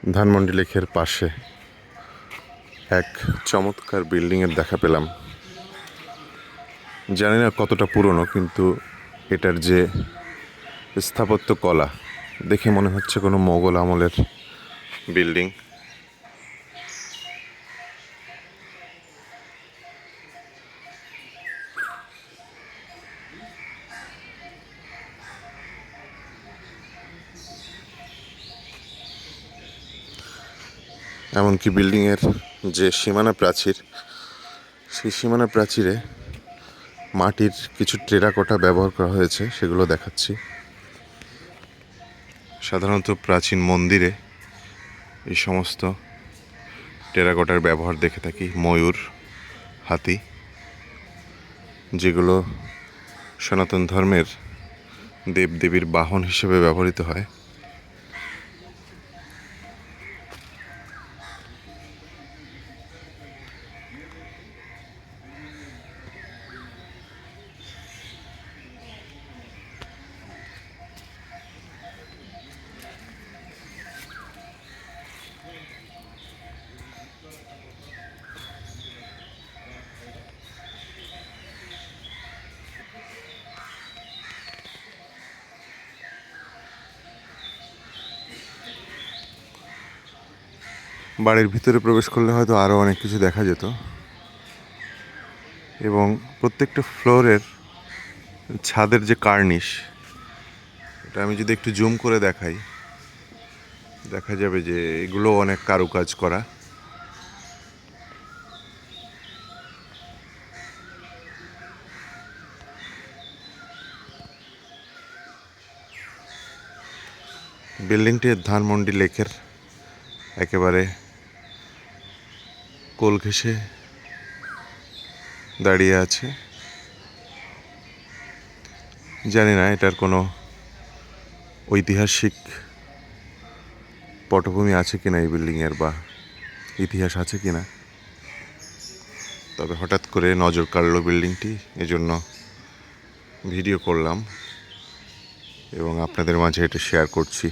ধানমন্ডি লেকের পাশে এক চমৎকার বিল্ডিংয়ের দেখা পেলাম। জানি না কতটা পুরনো, কিন্তু এটার যে স্থাপত্য কলা দেখে মনে হচ্ছে কোনো মোগল আমলের বিল্ডিং। এমনকি বিল্ডিংয়ের যে সীমানা প্রাচীর, সেই সীমানা প্রাচীরে মাটির কিছু টেরাকোটা ব্যবহার করা হয়েছে, সেগুলো দেখাচ্ছি। সাধারণত প্রাচীন মন্দিরে এই সমস্ত টেরাকোটার ব্যবহার দেখে থাকি। ময়ূর, হাতি, যেগুলো সনাতন ধর্মের দেবদেবীর বাহন হিসেবে ব্যবহৃত হয়। বাড়ির ভিতরে প্রবেশ করলে হয়তো আরও অনেক কিছু দেখা যেত, এবং প্রত্যেকটা ফ্লোরের ছাদের যে কার্নিশ, এটা আমি যদি একটু জুম করে দেখাই, দেখা যাবে যে এগুলো অনেক কারুকাজ করা। বিল্ডিংটি ধানমন্ডি লেকের একেবারে কোল ঘেঁষে দাঁড়িয়ে আছে। জানি না এটার কোনো ঐতিহাসিক পটভূমি আছে কিনা এই বিল্ডিংয়ের, বা ইতিহাস আছে কিনা, তবে হঠাৎ করে নজর কাড়ল বিল্ডিংটি, এজন্য ভিডিও করলাম এবং আপনাদের মাঝে এটা শেয়ার করছি।